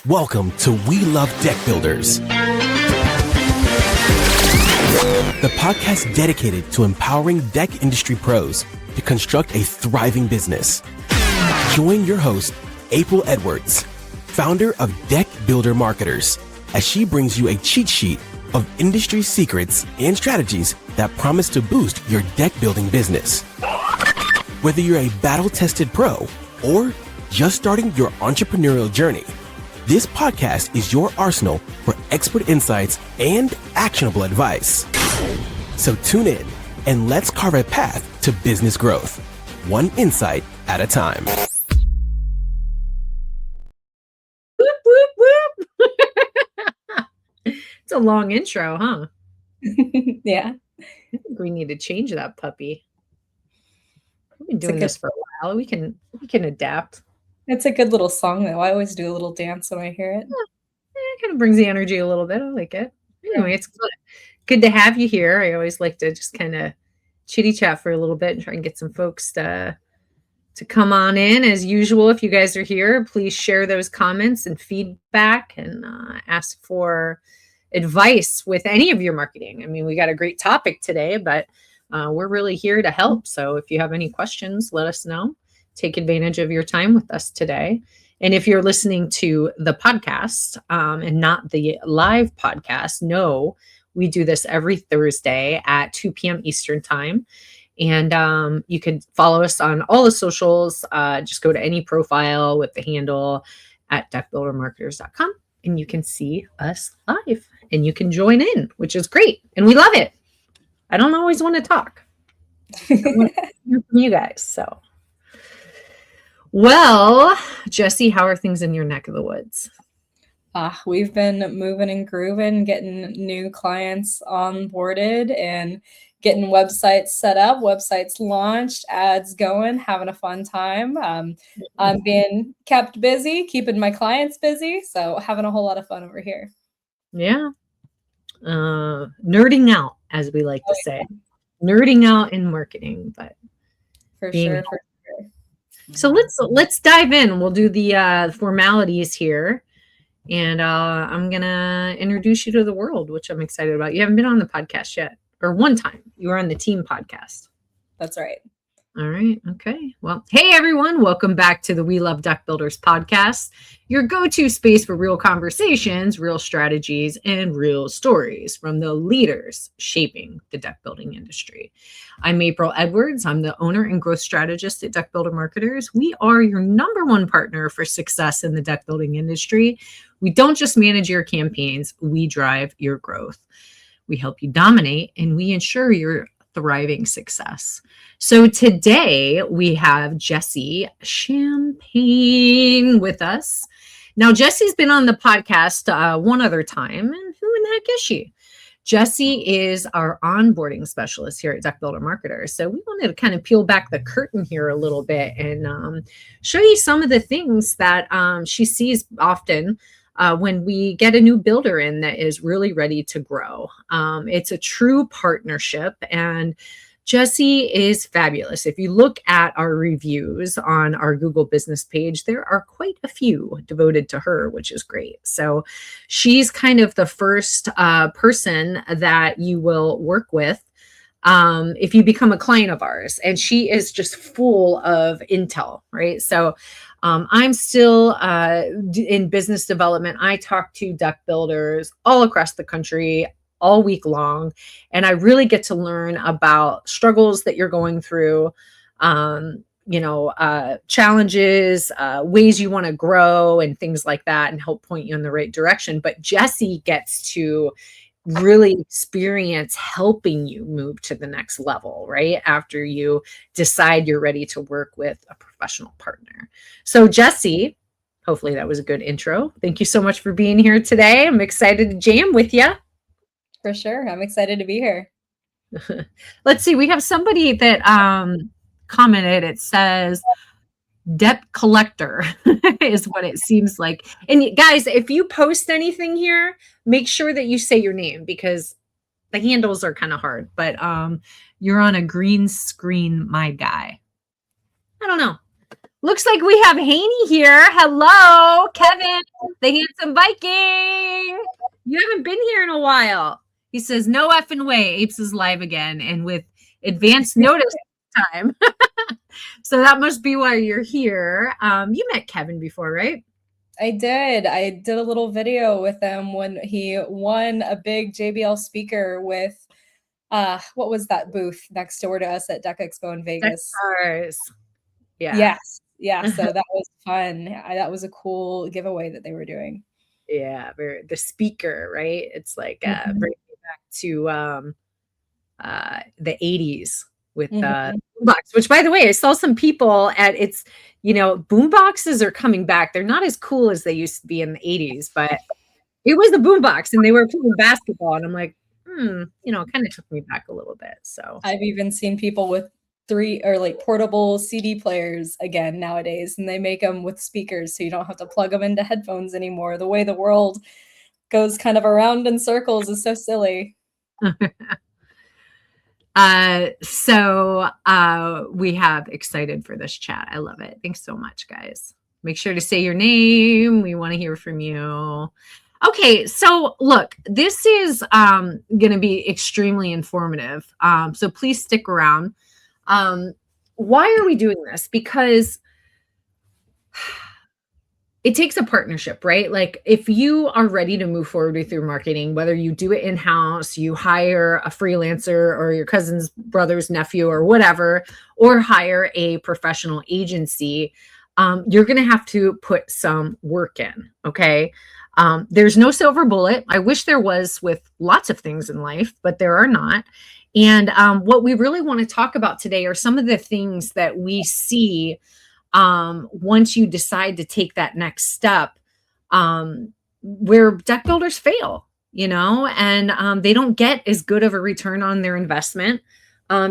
Welcome to We Love Deck Builders, the podcast dedicated to empowering deck industry pros to construct a thriving business. Join your host, April Edwards, founder of Deck Builder Marketers, as she brings you a cheat sheet of industry secrets and strategies that promise to boost your deck building business. Whether you're a battle-tested pro or just starting your entrepreneurial journey, this podcast is your arsenal for expert insights and actionable advice. So tune in and let's carve a path to business growth, one insight at a time. Whoop, whoop, whoop. It's a long intro, huh? Yeah. I think we need to change that puppy. We've been doing this for a while. We can adapt. It's a good little song, though. I always do a little dance when I hear it. Yeah, it kind of brings the energy a little bit. I like it. Anyway, it's good to have you here. I always like to just kind of chitty chat for a little bit and try and get some folks to come on in. As usual, if you guys are here, please share those comments and feedback and ask for advice with any of your marketing. I mean, we got a great topic today, but we're really here to help. So if you have any questions, let us know. Take advantage of your time with us today. And if you're listening to the podcast and not the live podcast, no, we do this every Thursday at 2 p.m. Eastern time. And you can follow us on all the socials. Just go to any profile with the handle at deckbuildermarketers.com and you can see us live and you can join in, which is great. And we love it. I don't always want to talk. I want to hear from you guys. So, well, Jessie, how are things in your neck of the woods? We've been moving and grooving, getting new clients onboarded and getting websites set up, websites launched, ads going, having a fun time. I'm being kept busy, keeping my clients busy. So having a whole lot of fun over here. Yeah. Nerding out, as we like to say. Nerding out in marketing, but for sure. So let's dive in. We'll do the formalities here. And I'm going to introduce you to the world, which I'm excited about. You haven't been on the podcast yet, or one time. You were on the team podcast. That's right. All right. Okay. Well, hey, everyone. Welcome back to the We Love Deck Builders podcast, your go-to space for real conversations, real strategies, and real stories from the leaders shaping the deck building industry. I'm April Edwards. I'm the owner and growth strategist at Deck Builder Marketers. We are your number one partner for success in the deck building industry. We don't just manage your campaigns. We drive your growth. We help you dominate, and we ensure your thriving success. So today we have Jessie Champagne with us. Now, Jessie's been on the podcast one other time, and who in the heck is she? Jessie is our onboarding specialist here at Deck Builder Marketers. So we wanted to kind of peel back the curtain here a little bit and show you some of the things that she sees often when we get a new builder in that is really ready to grow. It's a true partnership, and Jessie is fabulous. If you look at our reviews on our Google business page, there are quite a few devoted to her, which is great. So she's kind of the first person that you will work with if you become a client of ours. And she is just full of intel, right? So I'm still in business development. I talk to deck builders all across the country all week long, and I really get to learn about struggles that you're going through, challenges, ways you want to grow and things like that, and help point you in the right direction. But Jessie gets to really experience helping you move to the next level, right? After you decide you're ready to work with a professional partner. So Jessie, hopefully that was a good intro. Thank you so much for being here today. I'm excited to jam with you. For sure. I'm excited to be here. Let's see. We have somebody that commented. It says debt collector is what it seems like. And guys, if you post anything here, make sure that you say your name because the handles are kind of hard, but you're on a green screen, my guy. I don't know. Looks like we have Haney here. Hello, Kevin, the handsome Viking. You haven't been here in a while. He says, no effing way. Apes is live again and with advanced notice time. So that must be why you're here. You met Kevin before, right? I did. I did a little video with him when he won a big JBL speaker with, what was that booth next door to us at Deck Expo in Vegas? Yeah. Yes. Yeah. So that was fun. That was a cool giveaway that they were doing. Yeah. The speaker, right? It's like bringing me back to the 80s with boombox, which by the way, I saw some people at boomboxes are coming back. They're not as cool as they used to be in the 80s, but it was the boombox and they were playing basketball. And I'm like, it kind of took me back a little bit. So I've even seen people with portable CD players again nowadays, and they make them with speakers so you don't have to plug them into headphones anymore. The way the world goes kind of around in circles is so silly. We have excited for this chat. I love it. Thanks so much, guys. Make sure to say your name. We want to hear from you. Okay, so look, this is going to be extremely informative. So please stick around. Why are we doing this? Because it takes a partnership, right? Like if you are ready to move forward with your marketing, whether you do it in-house, you hire a freelancer or your cousin's brother's nephew or whatever, or hire a professional agency, you're going to have to put some work in. Okay. There's no silver bullet. I wish there was with lots of things in life, but there are not. And what we really want to talk about today are some of the things that we see once you decide to take that next step, where deck builders fail, and they don't get as good of a return on their investment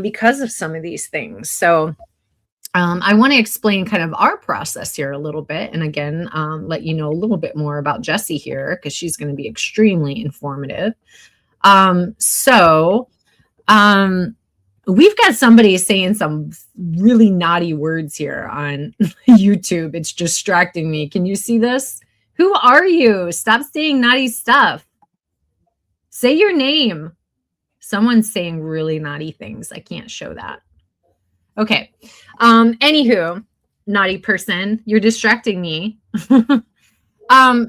because of some of these things. So I want to explain kind of our process here a little bit. And again, let you know a little bit more about Jessie here, because she's going to be extremely informative. We've got somebody saying some really naughty words here on YouTube. It's distracting me. Can you see this? Who are you? Stop saying naughty stuff. Say your name. Someone's saying really naughty things. I can't show that. Okay. Anywho, naughty person, you're distracting me.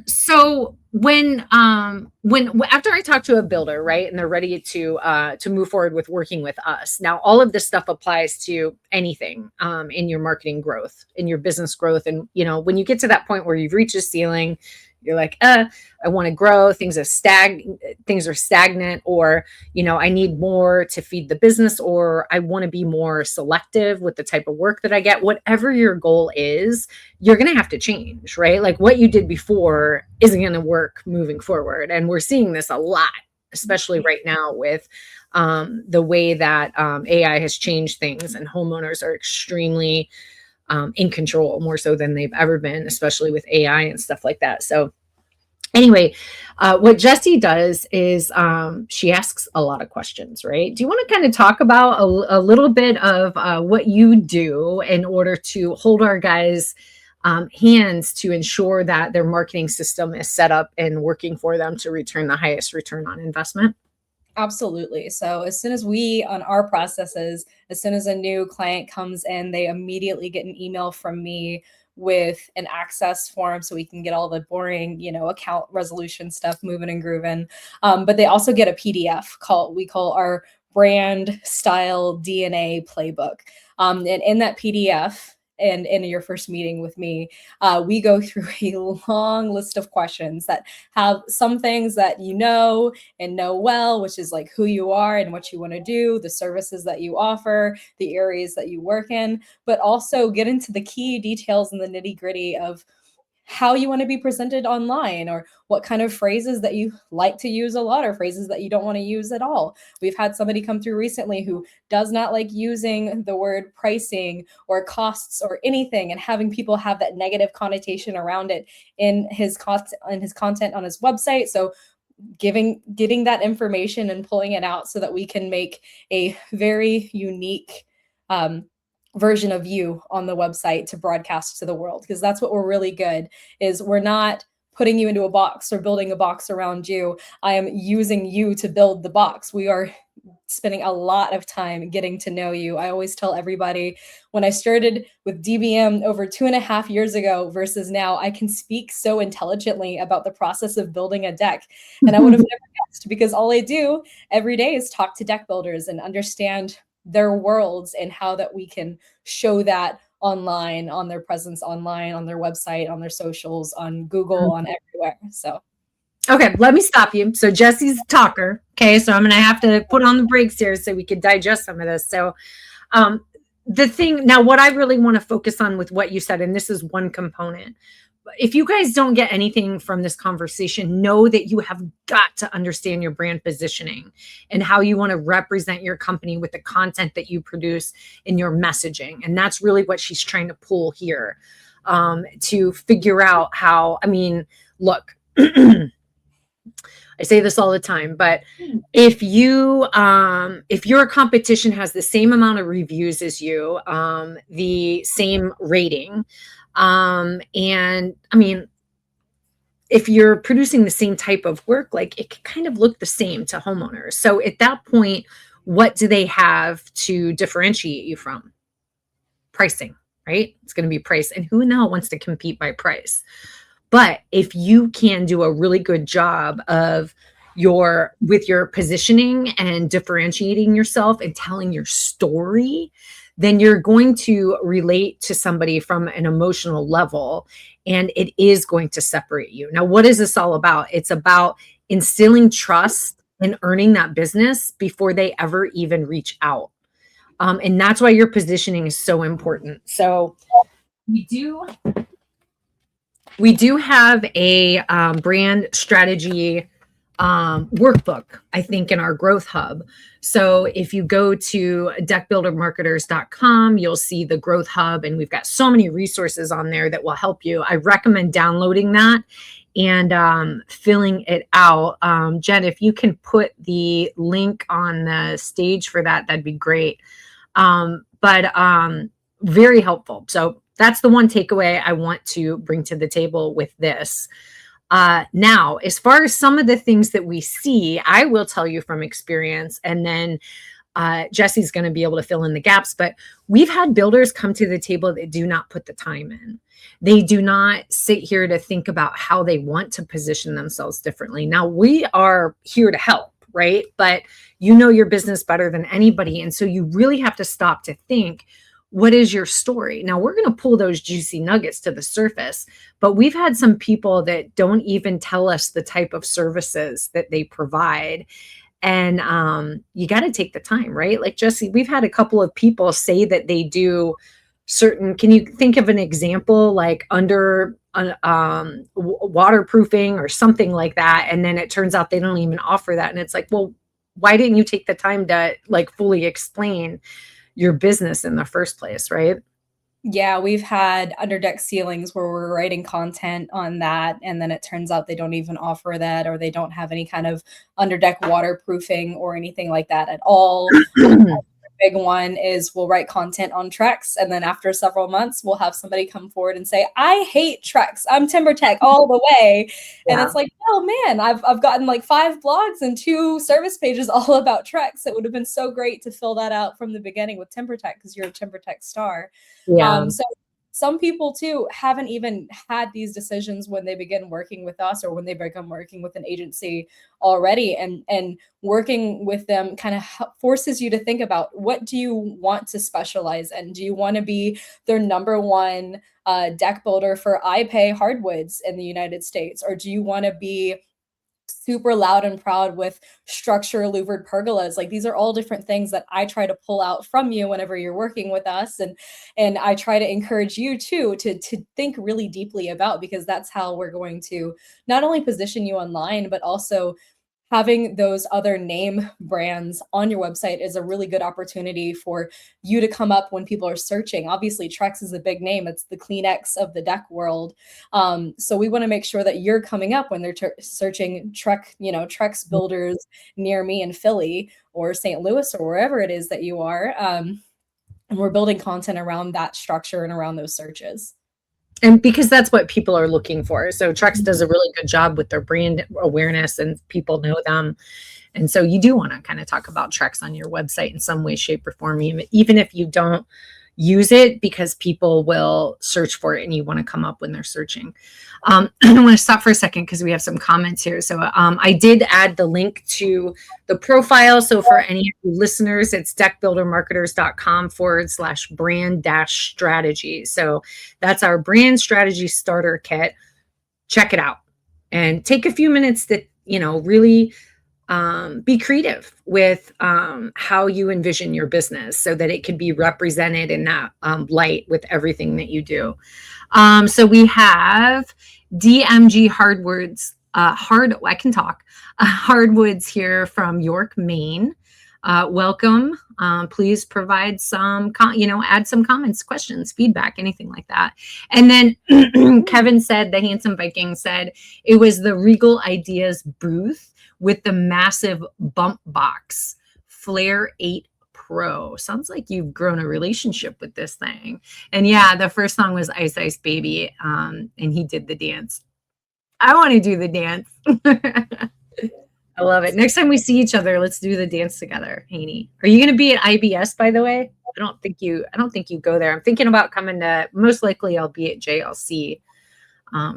So when after I talk to a builder, right, and they're ready to move forward with working with us, now all of this stuff applies to anything in your marketing growth, in your business growth. And when you get to that point where you've reached a ceiling, you're like, I want to grow, things are stagnant, or I need more to feed the business, or I want to be more selective with the type of work that I get. Whatever your goal is, you're going to have to change, right? Like what you did before isn't going to work moving forward. And we're seeing this a lot, especially right now with the way that AI has changed things, and homeowners are extremely in control, more so than they've ever been, especially with AI and stuff like that. So anyway, what Jessie does is she asks a lot of questions, right? Do you want to kind of talk about a little bit of what you do in order to hold our guys' hands to ensure that their marketing system is set up and working for them to return the highest return on investment? Absolutely. So as soon as on our processes, as soon as a new client comes in, they immediately get an email from me with an access form so we can get all the boring, account resolution stuff moving and grooving. But they also get a PDF we call our brand style DNA playbook. And in that PDF, and in your first meeting with me, we go through a long list of questions that have some things that you know and know well, which is like who you are and what you want to do, the services that you offer, the areas that you work in, but also get into the key details and the nitty gritty of how you want to be presented online, or what kind of phrases that you like to use a lot, or phrases that you don't want to use at all. We've had somebody come through recently who does not like using the word pricing or costs or anything, and having people have that negative connotation around it in his content on his website. So getting that information and pulling it out so that we can make a very unique version of you on the website to broadcast to the world, because that's what we're really good is. We're not putting you into a box or building a box around you. I am using you to build the box. We are spending a lot of time getting to know you. I always tell everybody, when I started with DBM over 2.5 years ago versus now, I can speak so intelligently about the process of building a deck. And I would have never guessed, because all I do every day is talk to deck builders and understand their worlds and how that we can show that online, on their presence online, on their website, on their socials, on Google, on everywhere. So okay, let me stop you. So Jesse's a talker. Okay, so I'm going to have to put on the brakes here so we can digest some of this. So the thing now, what I really want to focus on with what you said, and this is one component. If you guys don't get anything from this conversation, know that you have got to understand your brand positioning and how you want to represent your company with the content that you produce in your messaging. And that's really what she's trying to pull here, to figure out how, I mean, look, I say this all the time, but if your competition has the same amount of reviews as you, the same rating, and I mean, if you're producing the same type of work, like it can kind of look the same to homeowners. So at that point, what do they have to differentiate you from? Pricing, right? It's going to be price. And who in the hell wants to compete by price? But if you can do a really good job of with your positioning and differentiating yourself and telling your story, then you're going to relate to somebody from an emotional level, and it is going to separate you. Now, what is this all about? It's about instilling trust and earning that business before they ever even reach out. And that's why your positioning is so important. So we do have a brand strategy workbook, I think, in our growth hub. So if you go to deckbuildermarketers.com, you'll see the growth hub, and we've got so many resources on there that will help you. I recommend downloading that and filling it out. Jen, if you can put the link on the stage for that, that'd be great. But very helpful. So that's the one takeaway I want to bring to the table with this. Now, as far as some of the things that we see, I will tell you from experience, and then Jesse's going to be able to fill in the gaps, but we've had builders come to the table that do not put the time in. They do not sit here to think about how they want to position themselves differently. Now, we are here to help, right? But you know your business better than anybody. And so you really have to stop to think, what is your story? Now, we're going to pull those juicy nuggets to the surface, but we've had some people that don't even tell us the type of services that they provide. And you got to take the time, right? Like Jessie, we've had a couple of people say that they do certain, can you think of an example, like under waterproofing or something like that? And then it turns out they don't even offer that. And it's like, well, why didn't you take the time to like fully explain your business in the first place, right? Yeah, we've had underdeck ceilings where we're writing content on that, and then it turns out they don't even offer that, or they don't have any kind of underdeck waterproofing or anything like that at all. Big one is we'll write content on Trex, and then after several months, we'll have somebody come forward and say, I hate Trex. I'm TimberTech all the way. Yeah. And it's like, oh man, I've gotten like 5 blogs and 2 service pages all about Trex. It would have been so great to fill that out from the beginning with TimberTech, because you're a TimberTech star. Yeah. So some people too haven't even had these decisions when they begin working with us, or when they become working with an agency already, and working with them kind of forces you to think about, what do you want to specialize in? Do you want to be their number one deck builder for iPay hardwoods in the United States? Or do you want to be super loud and proud with structure louvered pergolas? Like, these are all different things that I try to pull out from you whenever you're working with us. And I try to encourage you too, to think really deeply about, because that's how we're going to not only position you online, but also having those other name brands on your website is a really good opportunity for you to come up when people are searching. Obviously, Trex is a big name. It's the Kleenex of the deck world. So we want to make sure that you're coming up when they're searching Trex builders near me in Philly or St. Louis or wherever it is that you are. And we're building content around that structure and around those searches. And because that's what people are looking for. So Trex does a really good job with their brand awareness and people know them. And so you do want to kind of talk about Trex on your website in some way, shape, or form, even if you don't use it, because people will search for it and you want to come up when they're searching. I want to stop for a second because we have some comments here. So I did add the link to the profile. So for any of you listeners, it's deckbuildermarketers.com/brand-strategy. So that's our brand strategy starter kit. Check it out and take a few minutes to, really be creative with how you envision your business so that it can be represented in that light with everything that you do. So we have DMG Hardwoods, Hardwoods here from York, Maine. Welcome. Please provide some, add some comments, questions, feedback, anything like that. And then Kevin said, the Handsome Viking said, it was the Regal Ideas booth with the massive bump box, Flare 8 Pro. Sounds like you've grown a relationship with this thing. And yeah, the first song was Ice Ice Baby, and he did the dance. I want to do the dance. I love it. Next time we see each other, let's do the dance together, Haney. Are you going to be at IBS, by the way? I don't think you go there. I'm thinking about coming to, most likely I'll be at JLC.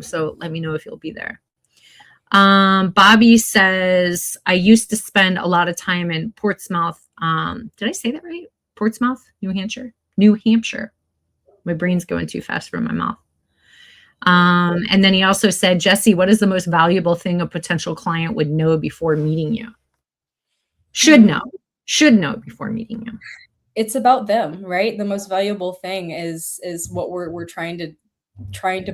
So let me know if you'll be there. Bobby says, I used to spend a lot of time in Portsmouth. Did I say that right? Portsmouth, New Hampshire. My brain's going too fast for my mouth. And then he also said, Jessie, what is the most valuable thing a potential client would know before meeting you? Should know before meeting you. It's about them, right? The most valuable thing is what we're trying to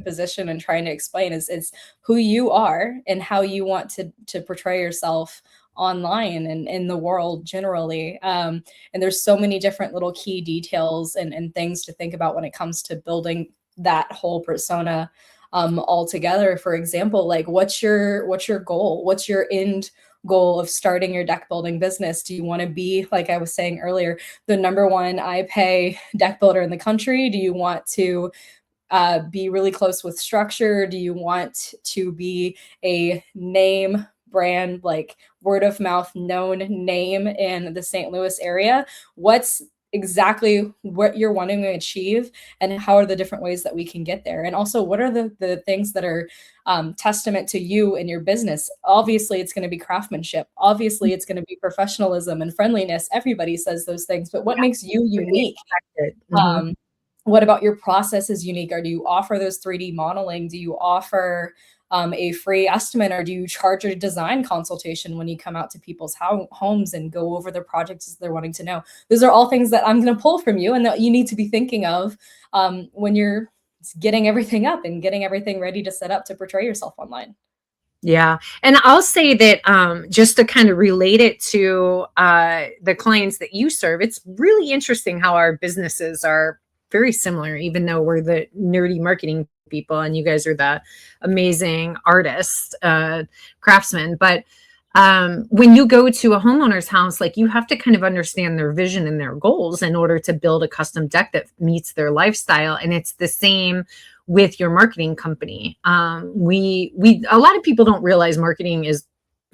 position and trying to explain is who you are and how you want to portray yourself online and in the world generally. And there's so many different little key details and things to think about when it comes to building that whole persona all together. For example, like what's your goal? What's your end goal of starting your deck building business? Do you want to be, like I was saying earlier, the #1 iPay deck builder in the country? Do you want to be really close with structure? Do you want to be a name brand, like word of mouth known name in the St. Louis area? What's exactly what you're wanting to achieve, and how are the different ways that we can get there? And also, what are the things that are testament to you and your business? Obviously, it's going to be craftsmanship. Obviously, it's going to be professionalism and friendliness. Everybody says those things, but what makes you unique? Mm-hmm. What about your process is unique? Or do you offer those 3D modeling? Do you offer a free estimate, or do you charge a design consultation when you come out to people's homes and go over their projects they're wanting to know? Those are all things that I'm going to pull from you and that you need to be thinking of when you're getting everything up and getting everything ready to set up to portray yourself online. Yeah. And I'll say that just to kind of relate it to the clients that you serve, it's really interesting how our businesses are very similar, even though we're the nerdy marketing people and you guys are the amazing artists, craftsmen. But when you go to a homeowner's house, like you have to kind of understand their vision and their goals in order to build a custom deck that meets their lifestyle. And it's the same with your marketing company. A lot of people don't realize marketing is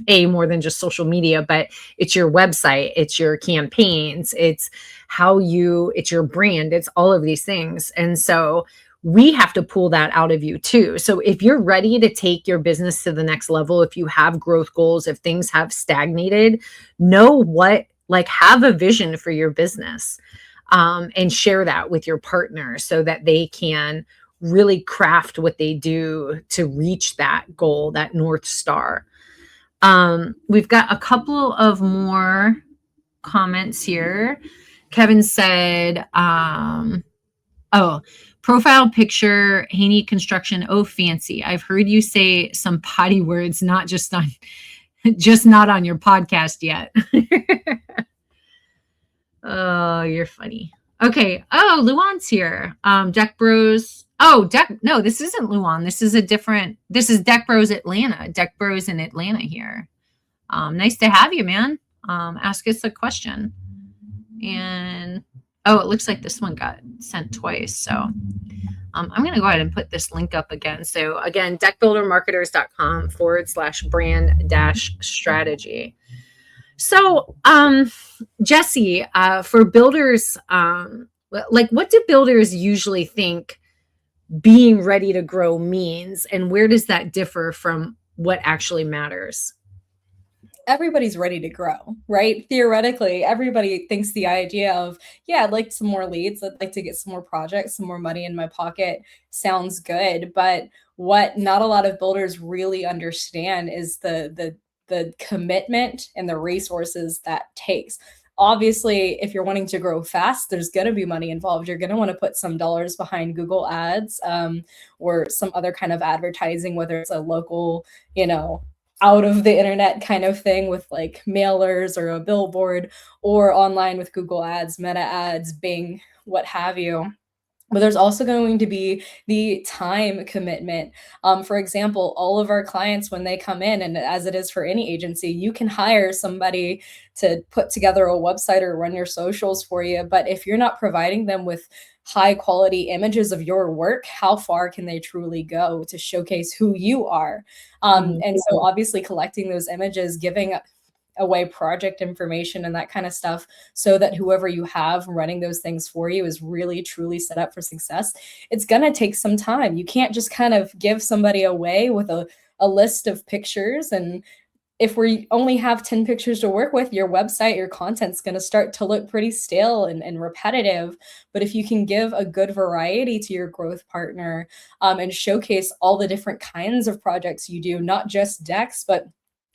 more than just social media, but it's your website, it's your campaigns, it's your brand, it's all of these things. And so we have to pull that out of you too. So if you're ready to take your business to the next level, if you have growth goals, if things have stagnated, have a vision for your business, and share that with your partner so that they can really craft what they do to reach that goal, that North Star. We've got a couple of more comments here. Kevin said, profile picture, Haney Construction. Oh, fancy. I've heard you say some potty words, not on your podcast yet. Oh, you're funny. Okay. Oh, Luan's here. Deck Bros. Oh, no, this isn't Luan. This is Deck Bros Atlanta. Deck Bros in Atlanta here. Nice to have you, man. Ask us a question. And Oh, it looks like this one got sent twice. So I'm going to go ahead and put this link up again. So again, deckbuildermarketers.com/brand-strategy. So, Jessie, for builders, like what do builders usually think being ready to grow means, and where does that differ from what actually matters? Everybody's ready to grow, right? Theoretically, everybody thinks the idea of, yeah, I'd like some more leads. I'd like to get some more projects, some more money in my pocket sounds good. But what not a lot of builders really understand is the commitment and the resources that takes. Obviously, if you're wanting to grow fast, there's going to be money involved. You're going to want to put some dollars behind Google ads, or some other kind of advertising, whether it's a local, out of the internet kind of thing with like mailers or a billboard, or online with Google ads, Meta ads, Bing, what have you. But there's also going to be the time commitment. For example, all of our clients, when they come in, and as it is for any agency, you can hire somebody to put together a website or run your socials for you. But if you're not providing them with high quality images of your work, how far can they truly go to showcase who you are? And so obviously collecting those images, giving away project information and that kind of stuff, so that whoever you have running those things for you is really truly set up for success. It's going to take some time. You can't just kind of give somebody away with a list of pictures. And if we only have 10 pictures to work with, your website, your content's going to start to look pretty stale and repetitive. But if you can give a good variety to your growth partner, and showcase all the different kinds of projects you do, not just decks, but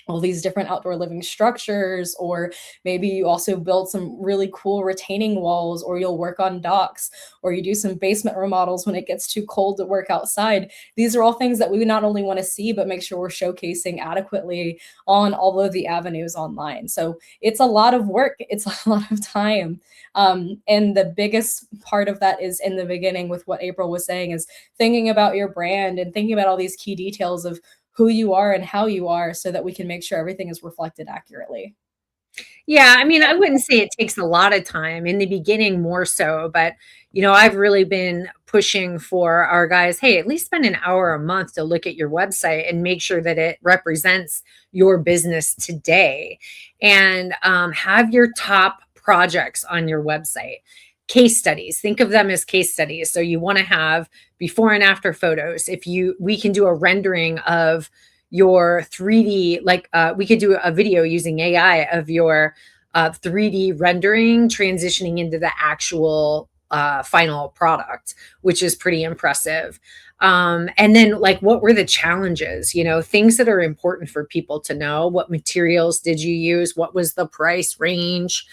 all these different outdoor living structures, or maybe you also build some really cool retaining walls, or you'll work on docks, or you do some basement remodels when it gets too cold to work outside. These are all things that we not only want to see, but make sure we're showcasing adequately on all of the avenues online. So it's a lot of work. It's a lot of time. And the biggest part of that is in the beginning, with what April was saying, is thinking about your brand and thinking about all these key details of who you are and how you are, so that we can make sure everything is reflected accurately. Yeah, I mean, I wouldn't say it takes a lot of time in the beginning, more so, but I've really been pushing for our guys, hey, at least spend an hour a month to look at your website and make sure that it represents your business today, and have your top projects on your website. Case studies, think of them as case studies. So you want to have before and after photos. We can do a rendering of your 3D, like we could do a video using AI of your 3D rendering transitioning into the actual final product, which is pretty impressive. And then, like, what were the challenges, things that are important for people to know. What materials did you use? What was the price range?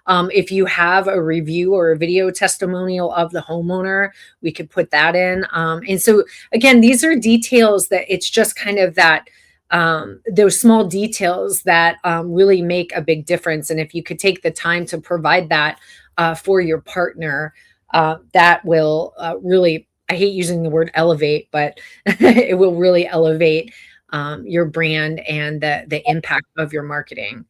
If you have a review or a video testimonial of the homeowner, we could put that in. And so again, these are details that it's just kind of that, those small details that really make a big difference. And if you could take the time to provide that for your partner, that will really, I hate using the word elevate, but it will really elevate your brand and the impact of your marketing.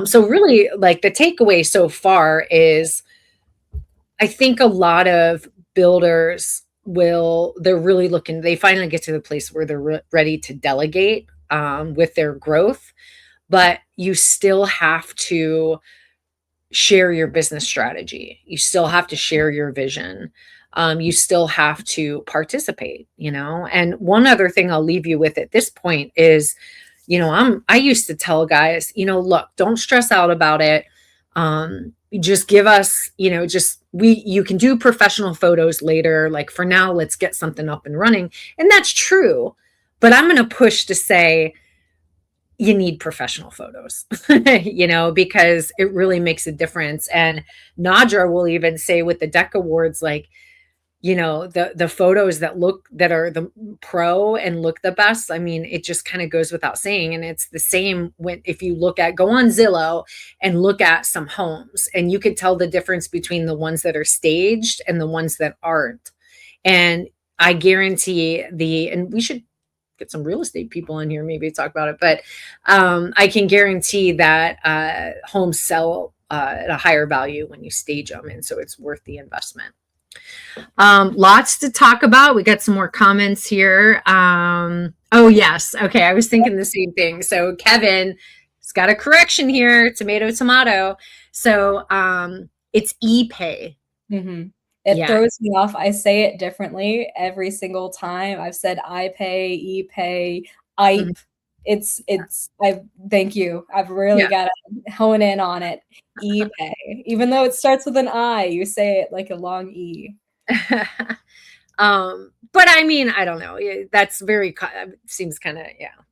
So really, like, the takeaway so far is, I think a lot of builders they're really looking, they finally get to the place where they're ready to delegate with their growth, but you still have to share your business strategy. You still have to share your vision. You still have to participate, And one other thing I'll leave you with at this point is, I used to tell guys, look, don't stress out about it. Just give us, you can do professional photos later. Like, for now, let's get something up and running. And that's true. But I'm going to push to say, you need professional photos, because it really makes a difference. And Nadra will even say with the Deck Awards, like, the photos that are the pro and look the best. I mean, it just kind of goes without saying. And it's the same if you go on Zillow and look at some homes, and you could tell the difference between the ones that are staged and the ones that aren't. And I guarantee and we should get some real estate people in here maybe to talk about it, but I can guarantee that homes sell at a higher value when you stage them. And so it's worth the investment. Lots to talk about. We got some more comments here. Oh, yes. Okay. I was thinking the same thing. So Kevin has got a correction here. Tomato. So it's ePay. Mm-hmm. It throws me off. I say it differently every single time. I've said iPay, ePay, IPE. Thank you. I've really got to hone in on it. ePay. Even though it starts with an I, you say it like a long E. But I mean, I don't know. That's very, seems kind of,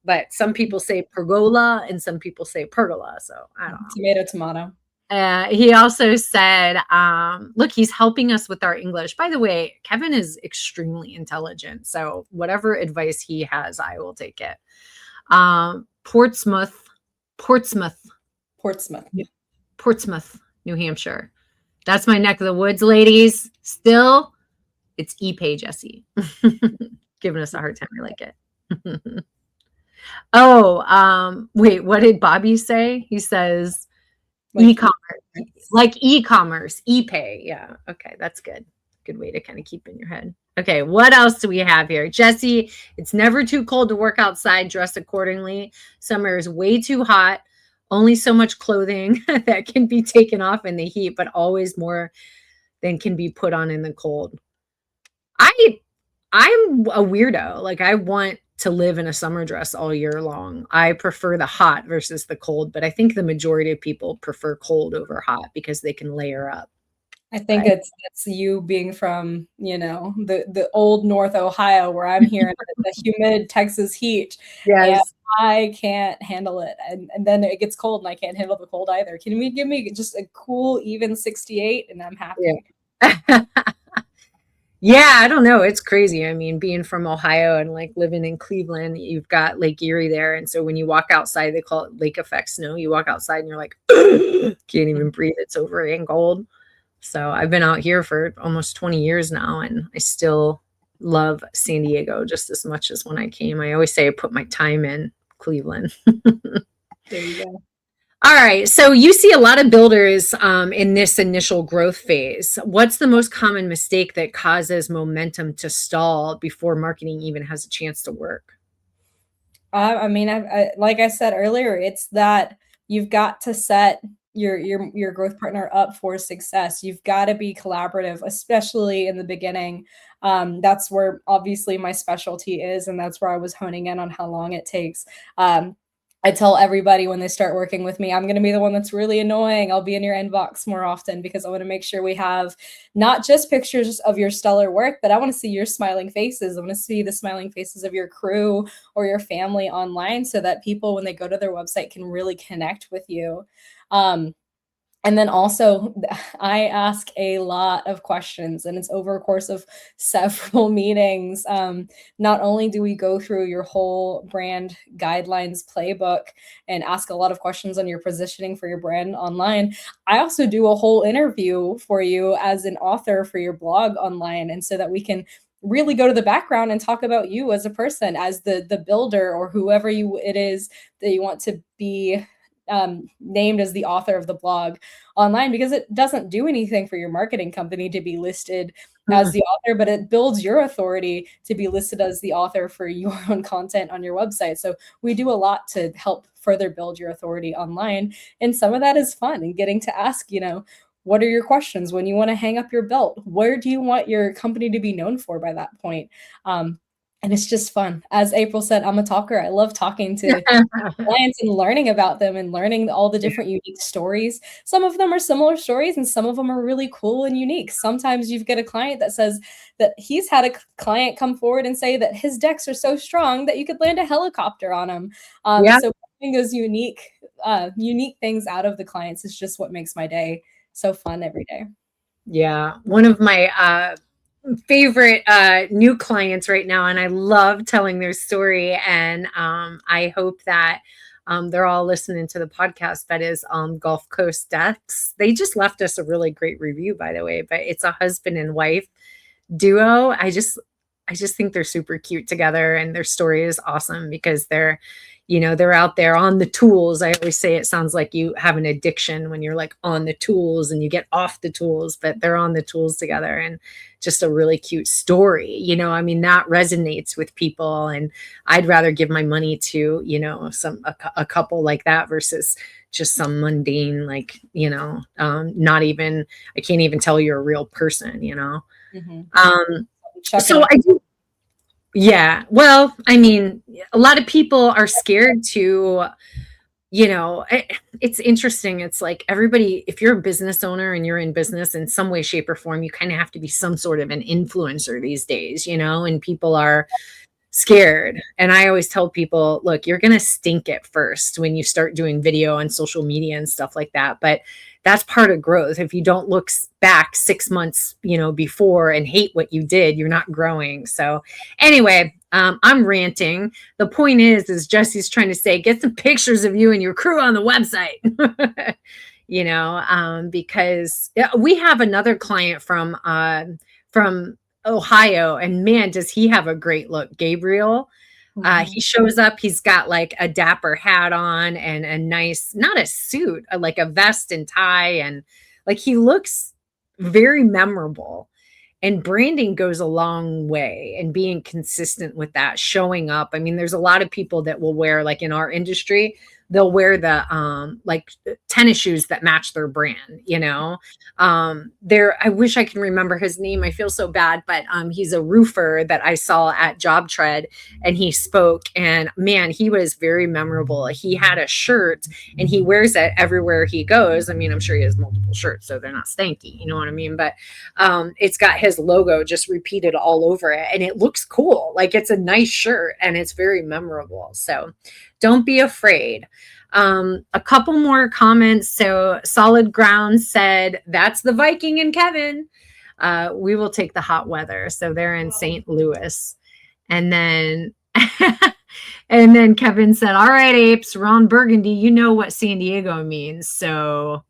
but some people say pergola and some people say pergola. So I don't know. Tomato. He also said, look, he's helping us with our English. By the way, Kevin is extremely intelligent. So whatever advice he has, I will take it. Portsmouth, New Hampshire. That's my neck of the woods, ladies. Still, it's ePay, Jessie. Giving us a hard time. I like it. Wait, what did Bobby say? He says e-commerce, ePay. Yeah. Okay. That's good. Good way to kind of keep in your head. Okay. What else do we have here? Jessie, it's never too cold to work outside. Dress accordingly. Summer is way too hot. Only so much clothing that can be taken off in the heat, but always more than can be put on in the cold. I'm a weirdo. Like, I want to live in a summer dress all year long. I prefer the hot versus the cold, but I think the majority of people prefer cold over hot because they can layer up. I think it's you being from, the old North Ohio, where I'm here in the humid Texas heat. Yes. And I can't handle it. And then it gets cold and I can't handle the cold either. Can we give me just a cool, even 68 and I'm happy? Yeah. Yeah, I don't know. It's crazy. I mean, being from Ohio and like living in Cleveland, you've got Lake Erie there. And so when you walk outside, they call it lake effect snow. You walk outside and you're like, can't even breathe. It's over and cold. So I've been out here for almost 20 years now, and I still love San Diego just as much as when I came. I always say I put my time in Cleveland. There you go. All right. So you see a lot of builders in this initial growth phase. What's the most common mistake that causes momentum to stall before marketing even has a chance to work? I mean, like I said earlier, it's that you've got to set your growth partner up for success. You've got to be collaborative, especially in the beginning. That's where obviously my specialty is, and that's where I was honing in on how long it takes. I tell everybody when they start working with me, I'm going to be the one that's really annoying. I'll be in your inbox more often because I want to make sure we have not just pictures of your stellar work, but I want to see your smiling faces. I want to see the smiling faces of your crew or your family online so that people, when they go to their website, can really connect with you. And then also, I ask a lot of questions, and it's over a course of several meetings. Not only do we go through your whole brand guidelines playbook and ask a lot of questions on your positioning for your brand online, I also do a whole interview for you as an author for your blog online, and so that we can really go to the background and talk about you as a person, as the builder or whoever it is that you want to be named as the author of the blog online, because it doesn't do anything for your marketing company to be listed as the author, but it builds your authority to be listed as the author for your own content on your website. So we do a lot to help further build your authority online. And some of that is fun and getting to ask, what are your questions when you want to hang up your belt? Where do you want your company to be known for by that point? And it's just fun. As April said, I'm a talker. I love talking to clients and learning about them and learning all the different unique stories. Some of them are similar stories and some of them are really cool and unique. Sometimes you get a client that says that he's had a client come forward and say that his decks are so strong that you could land a helicopter on them. So bringing those unique things out of the clients is just what makes my day so fun every day. Yeah. One of my favorite new clients right now, and I love telling their story, and I hope that they're all listening to the podcast. That is Gulf Coast Decks. They just left us a really great review, by the way, but it's a husband and wife duo. I I just think they're super cute together, and their story is awesome because they're, they're out there on the tools. I always say it sounds like you have an addiction when you're like on the tools and you get off the tools, but they're on the tools together, and just a really cute story. I mean, that resonates with people, and I'd rather give my money to, a couple like that versus just some mundane, like, not even, I can't even tell you're a real person, So I do. Yeah. Well, I mean, a lot of people are scared to, it's interesting. It's like everybody, if you're a business owner and you're in business in some way, shape, or form, you kind of have to be some sort of an influencer these days, and people are scared. And I always tell people, look, you're going to stink at first when you start doing video on social media and stuff like that. But that's part of growth. If you don't look back 6 months, before and hate what you did, you're not growing. So anyway, I'm ranting. The point is Jessie's trying to say, get some pictures of you and your crew on the website, because we have another client from Ohio, and man, does he have a great look, Gabriel. He shows up, he's got like a dapper hat on and a nice, not a suit, like a vest and tie. And like, he looks very memorable, and branding goes a long way, and being consistent with that, showing up. I mean, there's a lot of people that will wear, like in our industry, they'll wear the like tennis shoes that match their brand, I wish I can remember his name. I feel so bad, but he's a roofer that I saw at Job Tread, and he spoke, and man, he was very memorable. He had a shirt and he wears it everywhere he goes. I mean, I'm sure he has multiple shirts, so they're not stanky, you know what I mean? But it's got his logo just repeated all over it, and it looks cool. Like, it's a nice shirt and it's very memorable. So don't be afraid. A couple more comments. So Solid Ground said, that's the Viking and Kevin. We will take the hot weather. So they're in St. Louis. And then and then Kevin said, all right, apes, Ron Burgundy, you know what San Diego means. So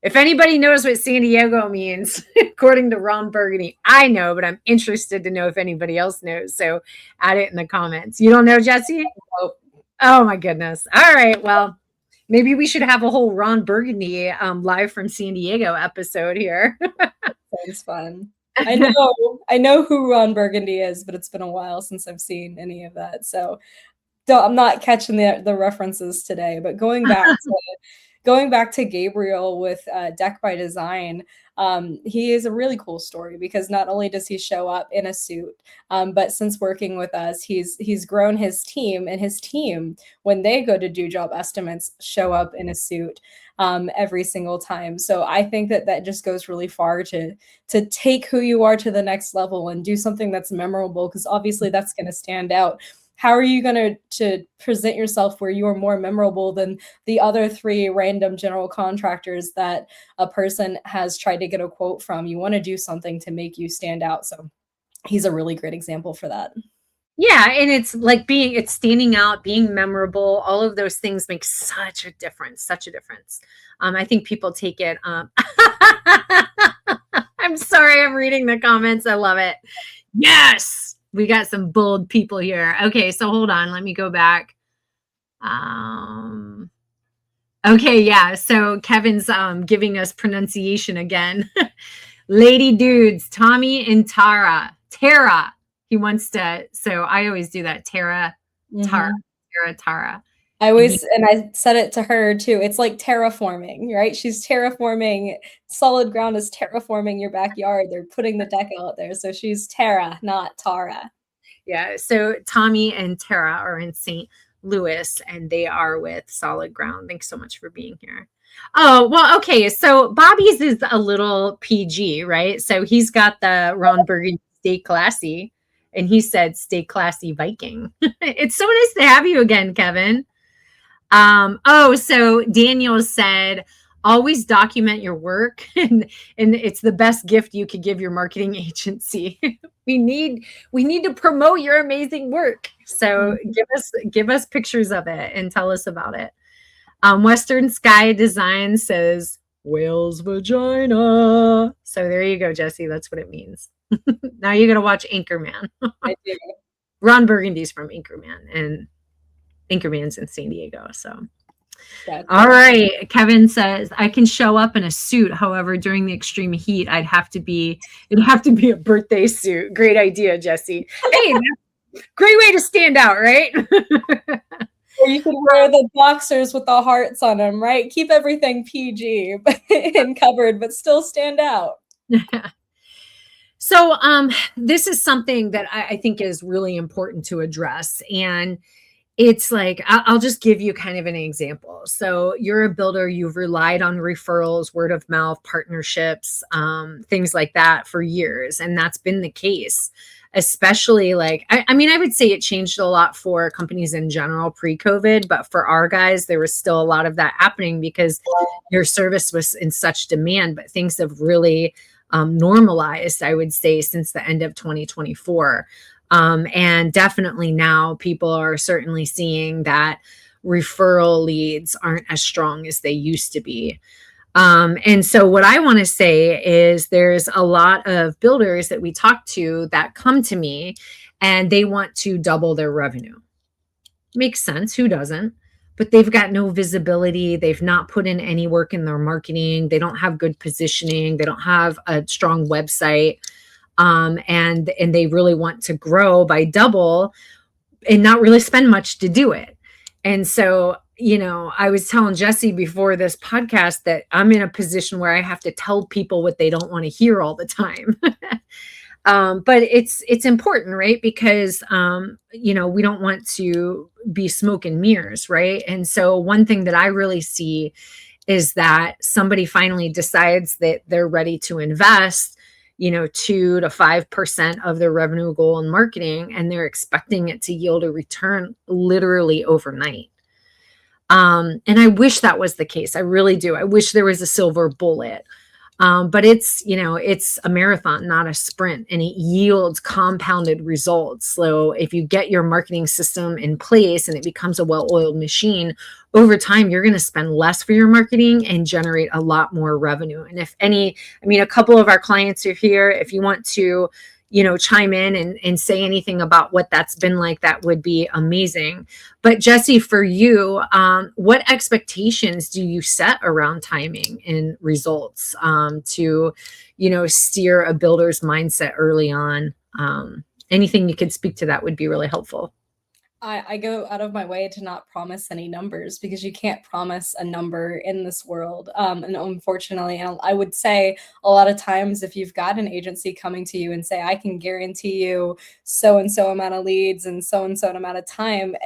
if anybody knows what San Diego means, according to Ron Burgundy, I know, but I'm interested to know if anybody else knows. So add it in the comments. You don't know, Jessie? Nope. Oh my goodness. All right. Well, maybe we should have a whole Ron Burgundy live from San Diego episode here. Sounds fun. I know who Ron Burgundy is, but it's been a while since I've seen any of that. So I'm not catching the references today. But going back to Gabriel with Deck by Design, he is a really cool story, because not only does he show up in a suit, but since working with us, he's grown his team, and his team, when they go to do job estimates, show up in a suit every single time. So I think that just goes really far to take who you are to the next level and do something that's memorable, because obviously that's going to stand out. How are you going to present yourself where you are more memorable than the other 3 random general contractors that a person has tried to get a quote from? You want to do something to make you stand out. So he's a really great example for that. Yeah. And it's like it's standing out, being memorable. All of those things make such a difference, I think people take it. I'm sorry, I'm reading the comments. I love it. Yes. We got some bold people here. Okay, so hold on. Let me go back. Okay, yeah. So Kevin's giving us pronunciation again. Lady dudes, Tommy and Tara. Tara. He wants to. So I always do that. Tara. Tara. I always, and I said it to her too. It's like terraforming, right? She's terraforming. Solid Ground is terraforming your backyard. They're putting the deck out there. So she's Tara, not Tara. Yeah. So Tommy and Tara are in St. Louis, and they are with Solid Ground. Thanks so much for being here. Oh, well, okay. So Bobby's is a little PG, right? So he's got the Ron Burgundy Stay Classy, and he said, stay classy, Viking. It's so nice to have you again, Kevin. So Daniel said, always document your work, and it's the best gift you could give your marketing agency. we need to promote your amazing work. So give us pictures of it and tell us about it. Western Sky Design says whale's vagina. So there you go, Jessie. That's what it means. Now you got to watch Anchorman. I do. Ron Burgundy's from Anchorman, and Anchorman's in San Diego. So, all right. Kevin says, I can show up in a suit. However, during the extreme heat, it'd have to be a birthday suit. Great idea, Jessie. Hey, great way to stand out, right? Or you could wear the boxers with the hearts on them, right? Keep everything PG and covered, but still stand out. So this is something that I think is really important to address. And it's like, I'll just give you kind of an example. So you're a builder, you've relied on referrals, word of mouth, partnerships, things like that for years. And that's been the case. Especially like, I mean, I would say it changed a lot for companies in general pre-COVID, but for our guys, there was still a lot of that happening because your service was in such demand, but things have really normalized, I would say, since the end of 2024. And definitely now people are certainly seeing that referral leads aren't as strong as they used to be. And so what I want to say is there's a lot of builders that we talk to that come to me and they want to double their revenue. Makes sense. Who doesn't? But they've got no visibility. They've not put in any work in their marketing. They don't have good positioning. They don't have a strong website. And they really want to grow by double and not really spend much to do it. And so, you know, I was telling Jessie before this podcast that I'm in a position where I have to tell people what they don't want to hear all the time. But it's important, right? Because, you know, we don't want to be smoke and mirrors, right? And so one thing that I really see is that somebody finally decides that they're ready to invest, you know, 2 to 5% of their revenue goal in marketing, and they're expecting it to yield a return literally overnight. And I wish that was the case. I really do. I wish there was a silver bullet. But it's, you know, it's a marathon, not a sprint, and it yields compounded results. So if you get your marketing system in place and it becomes a well-oiled machine, over time, you're going to spend less for your marketing and generate a lot more revenue. And if any, I mean, a couple of our clients are here. If you want to, you know, chime in and say anything about what that's been like, that would be amazing. But Jessie, for you, what expectations do you set around timing and results to, you know, steer a builder's mindset early on? Anything you could speak to that would be really helpful. I go out of my way to not promise any numbers because you can't promise a number in this world. And unfortunately, and I would say a lot of times if you've got an agency coming to you and say, I can guarantee you so-and-so amount of leads and so-and-so amount of time,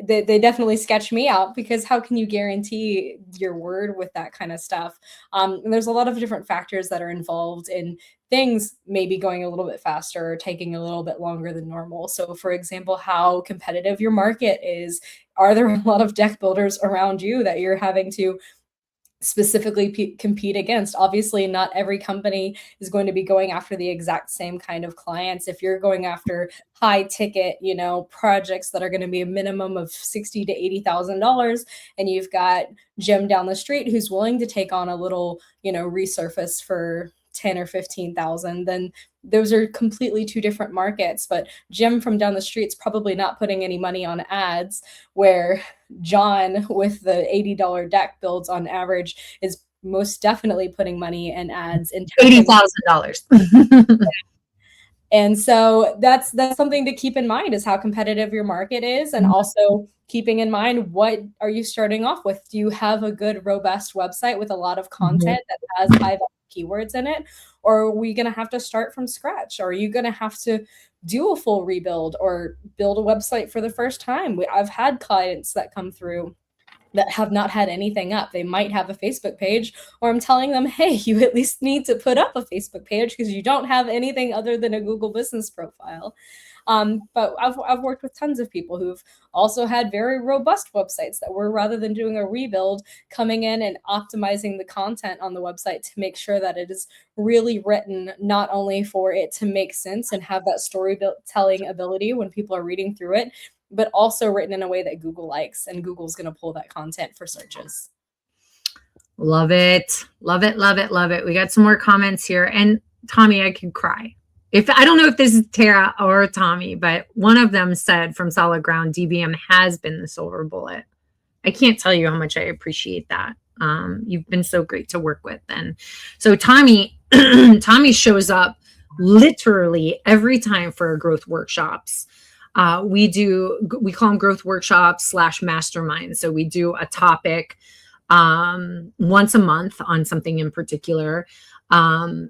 they definitely sketch me out, because how can you guarantee your word with that kind of stuff? And there's a lot of different factors that are involved in things maybe going a little bit faster or taking a little bit longer than normal. So for example, how competitive your market is. Are there a lot of deck builders around you that you're having to specifically compete against? Obviously, not every company is going to be going after the exact same kind of clients. If you're going after high ticket, you know, projects that are going to be a minimum of $60,000 to $80,000, and you've got Jim down the street who's willing to take on a little, you know, resurface for 10 or 15,000, then those are completely two different markets. But Jim from down the street's probably not putting any money on ads, where John with the $80 deck builds on average is most definitely putting money in ads in $80,000. And so that's something to keep in mind, is how competitive your market is, and also keeping in mind, what are you starting off with? Do you have a good, robust website with a lot of content that has high keywords in it? Or are we going to have to start from scratch? Or are you going to have to do a full rebuild or build a website for the first time? I've had clients that come through that have not had anything up. They might have a Facebook page, or I'm telling them, hey, you at least need to put up a Facebook page because you don't have anything other than a Google business profile. But I've worked with tons of people who've also had very robust websites that were, rather than doing a rebuild, coming in and optimizing the content on the website to make sure that it is really written, not only for it to make sense and have that storytelling ability when people are reading through it, but also written in a way that Google likes, and Google's going to pull that content for searches. Love it. Love it. Love it. Love it. We got some more comments here. And Tommy, I could cry. if I don't know if this is Tara or Tommy, but one of them said from Solid Ground, DBM has been the silver bullet. I can't tell you how much I appreciate that. You've been so great to work with. And so Tommy, Tommy shows up literally every time for our growth workshops. We call them growth workshops / mastermind. So we do a topic once a month on something in particular.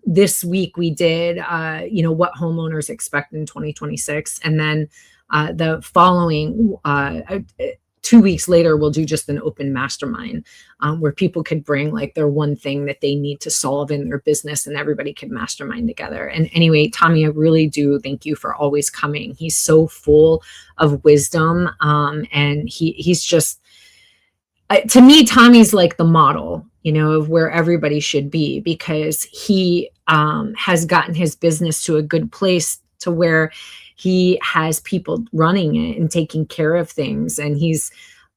This week we did, what homeowners expect in 2026. And then the following 2 weeks later, we'll do just an open mastermind where people could bring like their one thing that they need to solve in their business and everybody could mastermind together. And anyway, Tommy, I really do thank you for always coming. He's so full of wisdom. And he's just, to me, Tommy's like the model, of where everybody should be, because he has gotten his business to a good place to where he has people running it and taking care of things. And he's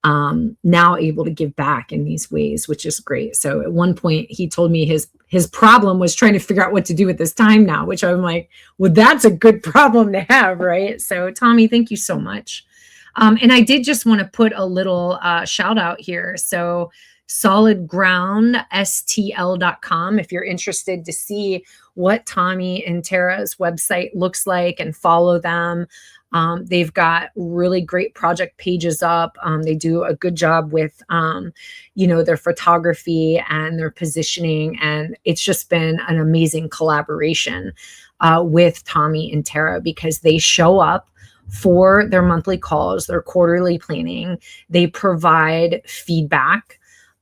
now able to give back in these ways, which is great. So at one point he told me his problem was trying to figure out what to do with his time now, which I'm like, well, that's a good problem to have. Right. So Tommy, thank you so much. And I did just want to put a little shout out here. So solidgroundstl.com, if you're interested to see what Tommy and Tara's website looks like and follow them. They've got really great project pages up. They do a good job with, their photography and their positioning. And it's just been an amazing collaboration with Tommy and Tara, because they show up for their monthly calls, their quarterly planning. They provide feedback.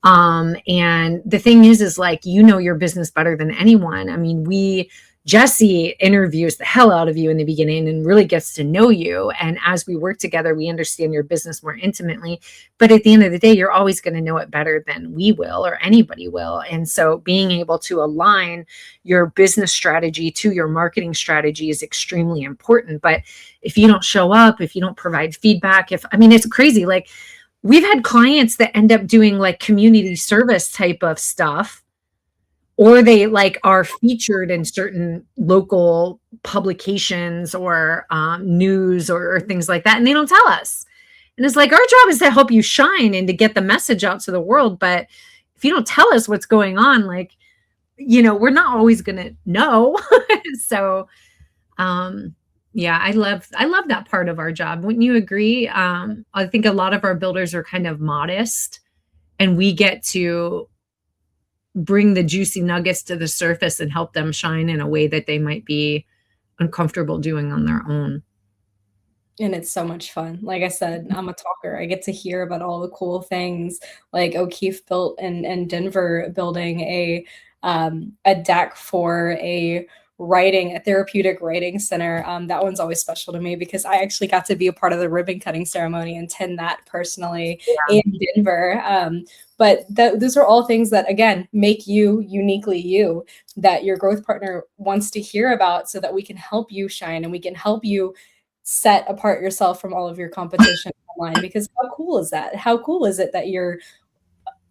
And the thing is like, your business better than anyone. I mean, Jessie interviews the hell out of you in the beginning and really gets to know you. And as we work together, we understand your business more intimately. But at the end of the day, you're always going to know it better than we will or anybody will. And so being able to align your business strategy to your marketing strategy is extremely important. But if you don't show up, if you don't provide feedback, it's crazy. Like, we've had clients that end up doing like community service type of stuff, or they like are featured in certain local publications or news or things like that. And they don't tell us. And it's like, our job is to help you shine and to get the message out to the world. But if you don't tell us what's going on, like, we're not always going to know. So, yeah, I love that part of our job. Wouldn't you agree? I think a lot of our builders are kind of modest, and we get to bring the juicy nuggets to the surface and help them shine in a way that they might be uncomfortable doing on their own. And it's so much fun. Like I said, I'm a talker. I get to hear about all the cool things, like O'Keefe built in Denver, building a deck for a therapeutic writing center. That one's always special to me because I actually got to be a part of the ribbon cutting ceremony and attend that personally in Denver. But those are all things that, again, make you uniquely you, that your growth partner wants to hear about, so that we can help you shine and we can help you set apart yourself from all of your competition online. Because how cool is that? How cool is it that you're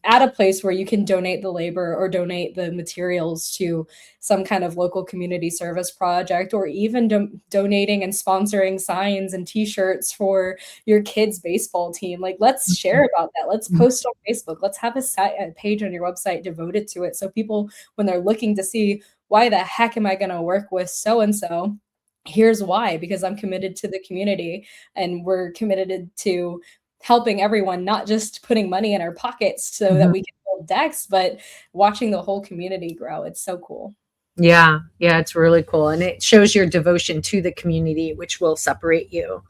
at a place where you can donate the labor or donate the materials to some kind of local community service project, or even donating and sponsoring signs and t-shirts for your kids' baseball team. Like, let's share about that. Let's post on Facebook. Let's have a page on your website devoted to it. So people, when they're looking to see, why the heck am I going to work with so-and-so? Here's why, because I'm committed to the community, and we're committed to helping everyone, not just putting money in our pockets so that we can build decks, but watching the whole community grow. It's so cool. Yeah, it's really cool. And it shows your devotion to the community, which will separate you.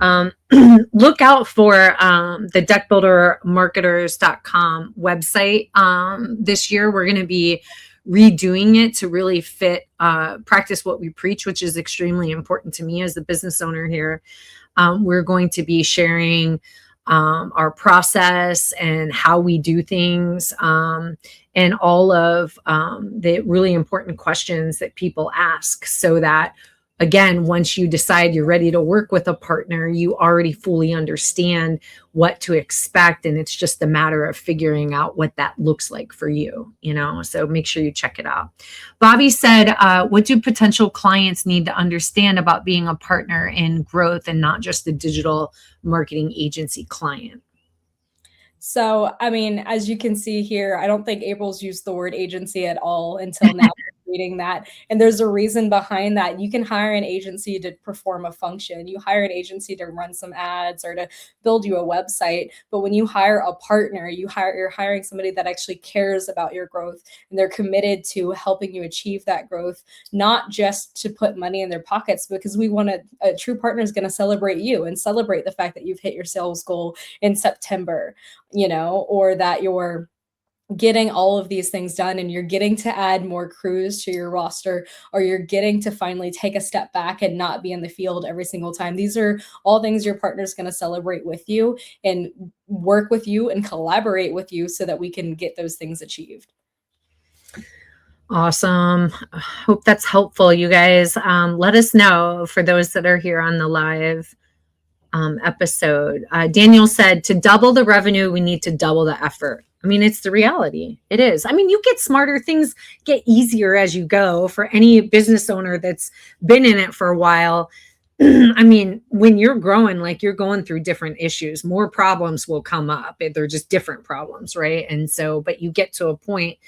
Look out for the deckbuildermarketers.com website. This year, we're going to be redoing it to really fit, practice what we preach, which is extremely important to me as the business owner here. We're going to be sharing our process and how we do things, and all of the really important questions that people ask, so that again, once you decide you're ready to work with a partner, you already fully understand what to expect. And it's just a matter of figuring out what that looks like for you, so make sure you check it out. Bobby said, what do potential clients need to understand about being a partner in growth and not just a digital marketing agency client? So, I mean, as you can see here, I don't think April's used the word agency at all until now. Reading that, and there's a reason behind that. You can hire an agency to perform a function. You hire an agency to run some ads or to build you a website. But when you hire a partner, you're hiring somebody that actually cares about your growth, and they're committed to helping you achieve that growth, not just to put money in their pockets, because a true partner is going to celebrate you and celebrate the fact that you've hit your sales goal in September, or that you're getting all of these things done and you're getting to add more crews to your roster, or you're getting to finally take a step back and not be in the field every single time. These are all things your partner's going to celebrate with you and work with you and collaborate with you so that we can get those things achieved. Awesome. Hope that's helpful, you guys. Let us know, for those that are here on the live episode. Daniel said, to double the revenue, we need to double the effort. I mean, it's the reality. It is. I mean, you get smarter, things get easier as you go. For any business owner that's been in it for a while, I mean, when you're growing, like, you're going through different issues, more problems will come up. They're just different problems, right? And so, but you get to a point,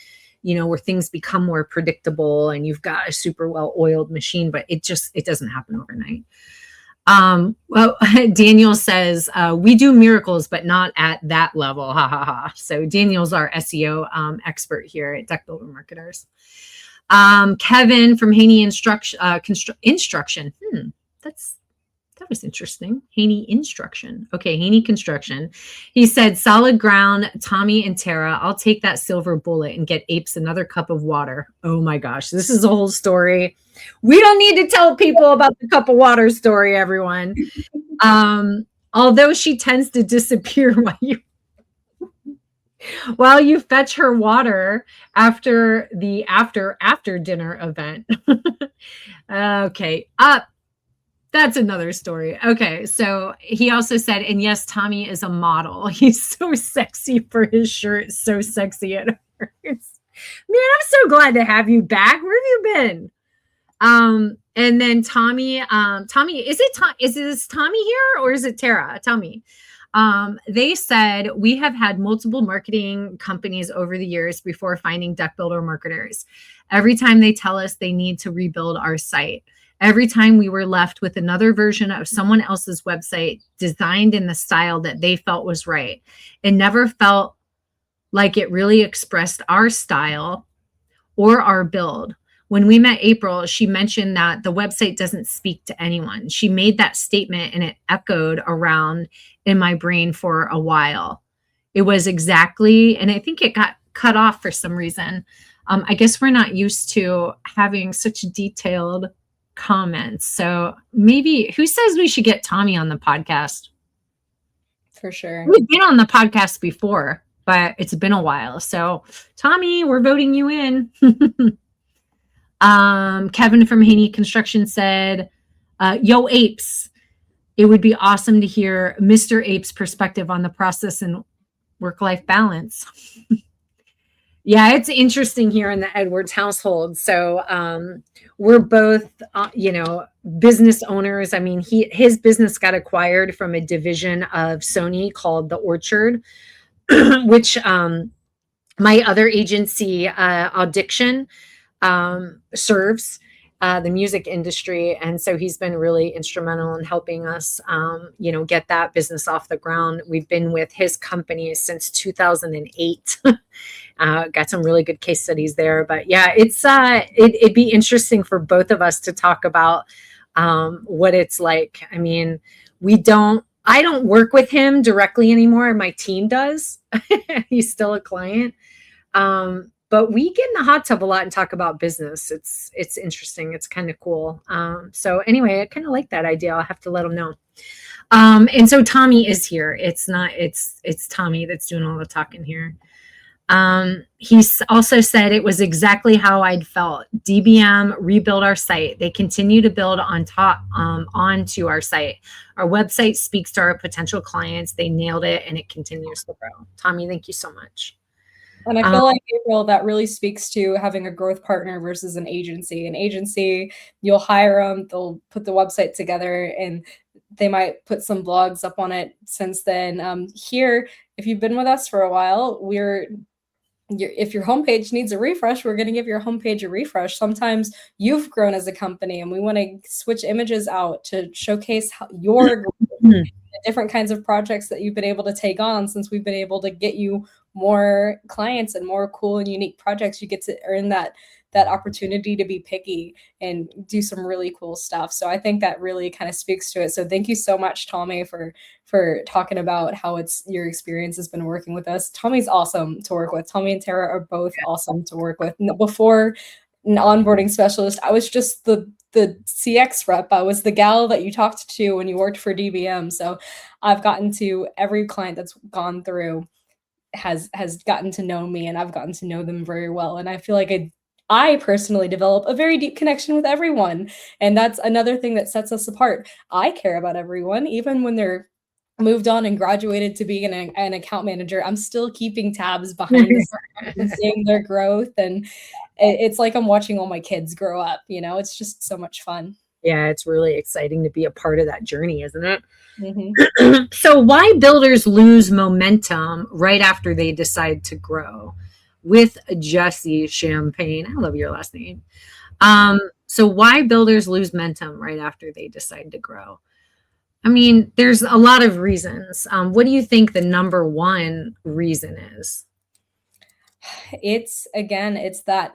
where things become more predictable and you've got a super well-oiled machine, but it doesn't happen overnight. Well, Daniel says, we do miracles, but not at that level. Ha ha ha. So Daniel's our SEO expert here at Deck Builder Marketers. Kevin from Haney Instruction. That was interesting. Haney Instruction. Okay, Haney Construction. He said, solid ground, Tommy and Tara. I'll take that silver bullet and get Apes another cup of water. Oh my gosh, this is a whole story. We don't need to tell people about the cup of water story, everyone. Although she tends to disappear while you fetch her water after the after dinner event. Okay, that's another story. Okay, so he also said, and yes, Tommy is a model. He's so sexy for his shirt. So sexy it hurts. Man, I'm so glad to have you back. Where have you been? And then Tommy, is this Tommy here or is it Tara? Tell me. They said, we have had multiple marketing companies over the years before finding Deck Builder Marketers. Every time they tell us they need to rebuild our site. Every time we were left with another version of someone else's website designed in the style that they felt was right. It never felt like it really expressed our style or our build. When we met April, she mentioned that the website doesn't speak to anyone. She made that statement and it echoed around in my brain for a while. It was exactly, and I think it got cut off for some reason. I guess we're not used to having such detailed comments. So maybe, who says we should get Tommy on the podcast? For sure. We've been on the podcast before, but it's been a while. So Tommy, we're voting you in. Kevin from Haney Construction said, yo, Apes, it would be awesome to hear Mr. Ape's perspective on the process and work-life balance. Yeah, it's interesting here in the Edwards household. So we're both, business owners. I mean, his business got acquired from a division of Sony called The Orchard, which my other agency, Audition, serves the music industry. And so he's been really instrumental in helping us, get that business off the ground. We've been with his company since 2008. Got some really good case studies there, but yeah, it'd be interesting for both of us to talk about what it's like. I mean, I don't work with him directly anymore. My team does. He's still a client. But we get in the hot tub a lot and talk about business. It's interesting. It's kind of cool. So anyway, I kind of like that idea. I'll have to let him know. And so Tommy is here. It's Tommy that's doing all the talking here. He also said it was exactly how I'd felt. DBM rebuilt our site. They continue to build onto our site. Our website speaks to our potential clients. They nailed it, and it continues to grow. Tommy, thank you so much. And I feel like, April, that really speaks to having a growth partner versus an agency. An agency, you'll hire them, they'll put the website together, and they might put some blogs up on it since then. Here, if you've been with us for a while, if your homepage needs a refresh, we're going to give your homepage a refresh. Sometimes you've grown as a company and we want to switch images out to showcase how your different kinds of projects that you've been able to take on. Since we've been able to get you more clients and more cool and unique projects, you get to earn that opportunity to be picky and do some really cool stuff. So I think that really kind of speaks to it. So thank you so much, Tommy, for talking about how your experience has been working with us. Tommy's awesome to work with. Tommy and Tara are both awesome to work with. Before an onboarding specialist, I was just the CX rep. I was the gal that you talked to when you worked for DBM. So I've gotten to every client that's gone through has gotten to know me, and I've gotten to know them very well. And I feel like I personally develop a very deep connection with everyone. And that's another thing that sets us apart. I care about everyone, even when they're moved on and graduated to being an account manager. I'm still keeping tabs behind the scenes and seeing their growth. And it's like I'm watching all my kids grow up. It's just so much fun. Yeah, it's really exciting to be a part of that journey, isn't it? Mm-hmm. So why builders lose momentum right after they decide to grow? With Jessie Champagne. I love your last name. So why builders lose momentum right after they decide to grow? I mean, there's a lot of reasons. What do you think the number one reason is? It's that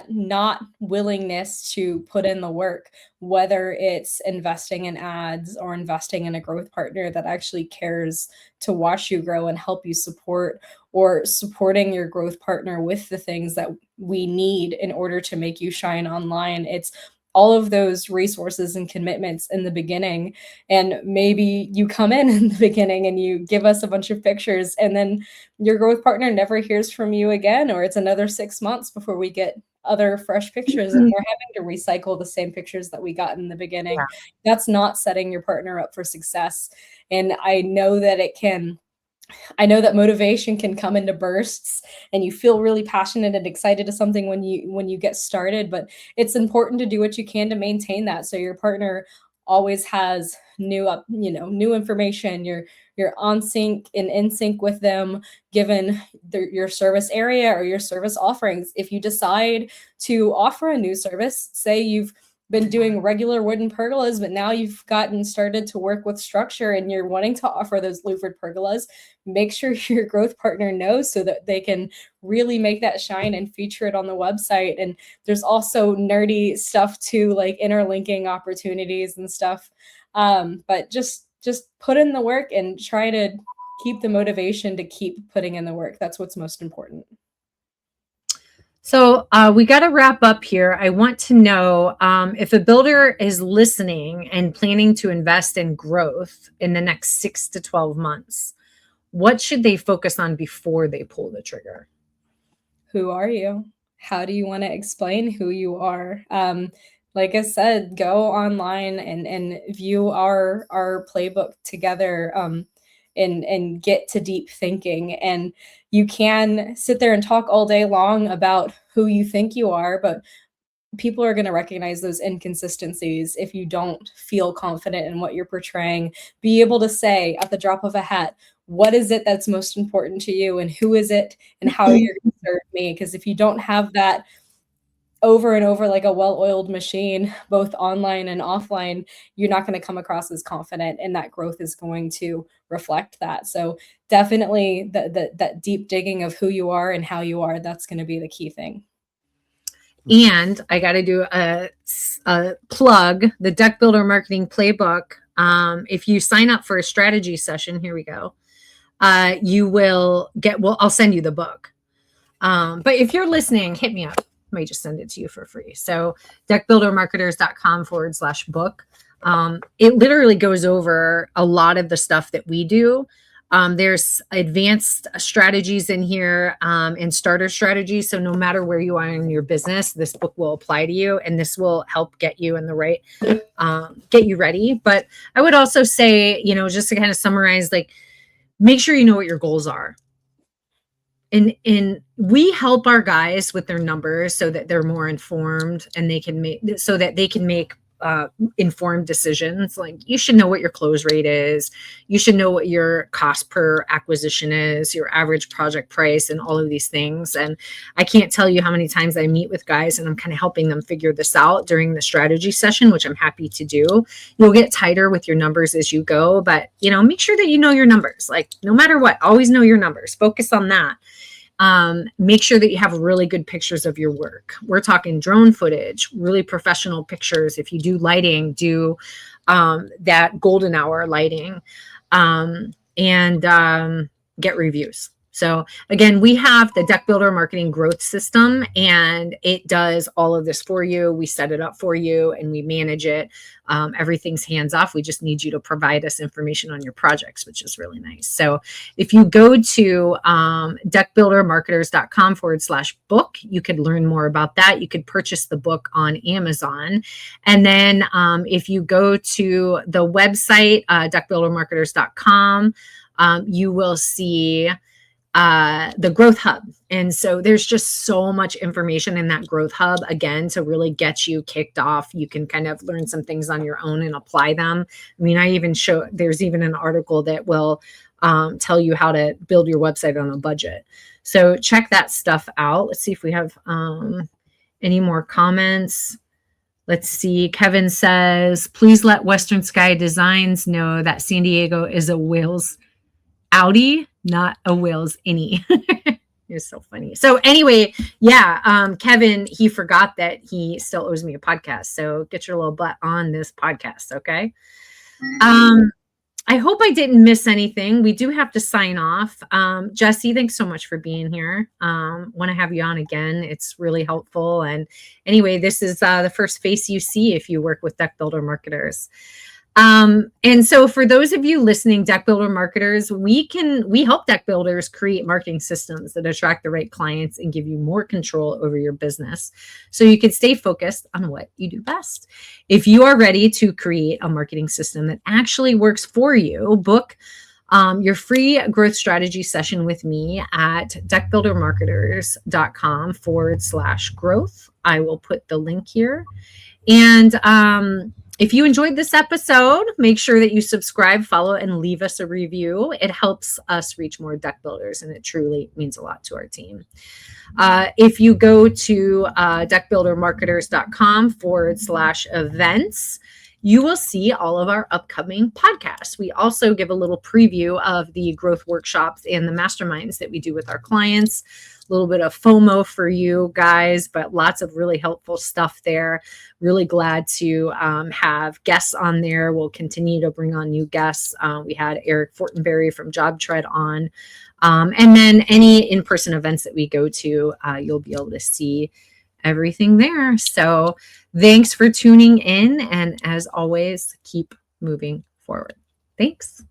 not willingness to put in the work, whether it's investing in ads or investing in a growth partner that actually cares to watch you grow and help you support, or supporting your growth partner with the things that we need in order to make you shine online. It's all of those resources and commitments in the beginning. And maybe you come in the beginning and you give us a bunch of pictures, and then your growth partner never hears from you again, or it's another 6 months before we get other fresh pictures, and we're having to recycle the same pictures that we got in the beginning. Yeah. That's not setting your partner up for success. And I know that motivation can come into bursts, and you feel really passionate and excited to something when you get started, but it's important to do what you can to maintain that, so your partner always has new information. You're on sync and in sync with them, given your service area or your service offerings. If you decide to offer a new service, say you've been doing regular wooden pergolas, but now you've gotten started to work with structure and you're wanting to offer those louvered pergolas, make sure your growth partner knows so that they can really make that shine and feature it on the website. And there's also nerdy stuff too, like interlinking opportunities and stuff. But just put in the work and try to keep the motivation to keep putting in the work. That's what's most important. So we got to wrap up here. I want to know if a builder is listening and planning to invest in growth in the next 6 to 12 months, what should they focus on before they pull the trigger? Who are you? How do you want to explain who you are? Like I said, go online and view our playbook together. And get to deep thinking. And you can sit there and talk all day long about who you think you are, but people are going to recognize those inconsistencies if you don't feel confident in what you're portraying. Be able to say at the drop of a hat, what is it that's most important to you, and who is it, and how you're going to serve me? Because if you don't have that over and over like a well-oiled machine, both online and offline, you're not going to come across as confident, and that growth is going to reflect that. So definitely that deep digging of who you are and how you are, that's going to be the key thing. And I got to do a plug, the Deck Builder Marketing Playbook. If you sign up for a strategy session, here we go, you will get, I'll send you the book. But if you're listening, hit me up. I might just send it to you for free. So deckbuildermarketers.com/book. It literally goes over a lot of the stuff that we do. There's advanced strategies in here and starter strategies. So no matter where you are in your business, this book will apply to you, and this will help get you in the right, get you ready. But I would also say, just to kind of summarize, like, make sure you know what your goals are. And we help our guys with their numbers so that they're more informed and they can make informed decisions. Like, you should know what your close rate is. You should know what your cost per acquisition is, your average project price, and all of these things. And I can't tell you how many times I meet with guys and I'm kind of helping them figure this out during the strategy session, which I'm happy to do. You'll get tighter with your numbers as you go, but make sure that you know your numbers. Like, no matter what, always know your numbers. Focus on that. Make sure that you have really good pictures of your work. We're talking drone footage, really professional pictures. If you do lighting, do that golden hour lighting, and get reviews. So again, we have the Deck Builder Marketing Growth System, and it does all of this for you. We set it up for you and we manage it. Everything's hands off. We just need you to provide us information on your projects, which is really nice. So if you go to deckbuildermarketers.com/book, you could learn more about that. You could purchase the book on Amazon. And then if you go to the website, deckbuildermarketers.com, you will see the growth hub. And so there's just so much information in that growth hub, again, to really get you kicked off. You can kind of learn some things on your own and apply them. I mean, there's even an article that will tell you how to build your website on a budget. So check that stuff out. Let's see if we have any more comments. Let's see. Kevin says, please let Western Sky Designs know that San Diego is a whale's Audi, not a whale's innie. You're so funny. So anyway, yeah, Kevin, he forgot that he still owes me a podcast. So get your little butt on this podcast, okay? I hope I didn't miss anything. We do have to sign off. Jessie, thanks so much for being here. Want to have you on again. It's really helpful. And anyway, this is the first face you see if you work with Deck Builder Marketers. And so for those of you listening, Deck Builder Marketers, we help deck builders create marketing systems that attract the right clients and give you more control over your business so you can stay focused on what you do best. If you are ready to create a marketing system that actually works for you, book your free growth strategy session with me at deckbuildermarketers.com/growth. I will put the link here. And, if you enjoyed this episode, make sure that you subscribe, follow, and leave us a review. It helps us reach more deck builders, and it truly means a lot to our team. If you go to deckbuildermarketers.com/events, you will see all of our upcoming podcasts. We also give a little preview of the growth workshops and the masterminds that we do with our clients. A little bit of FOMO for you guys, but lots of really helpful stuff there. Really glad to have guests on there. We'll continue to bring on new guests. We had Eric Fortenberry from Job Tread on. And then any in-person events that we go to, you'll be able to see everything there. So thanks for tuning in. And as always, keep moving forward. Thanks.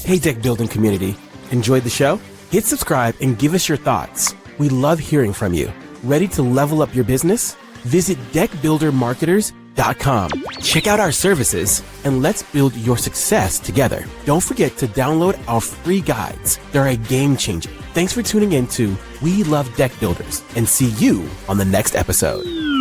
Hey, deck building community. Enjoyed the show? Hit subscribe and give us your thoughts. We love hearing from you. Ready to level up your business? Visit deckbuildermarketers.com. Check out our services and let's build your success together. Don't forget to download our free guides. They're a game changer. Thanks for tuning in to We Love Deck Builders, and see you on the next episode.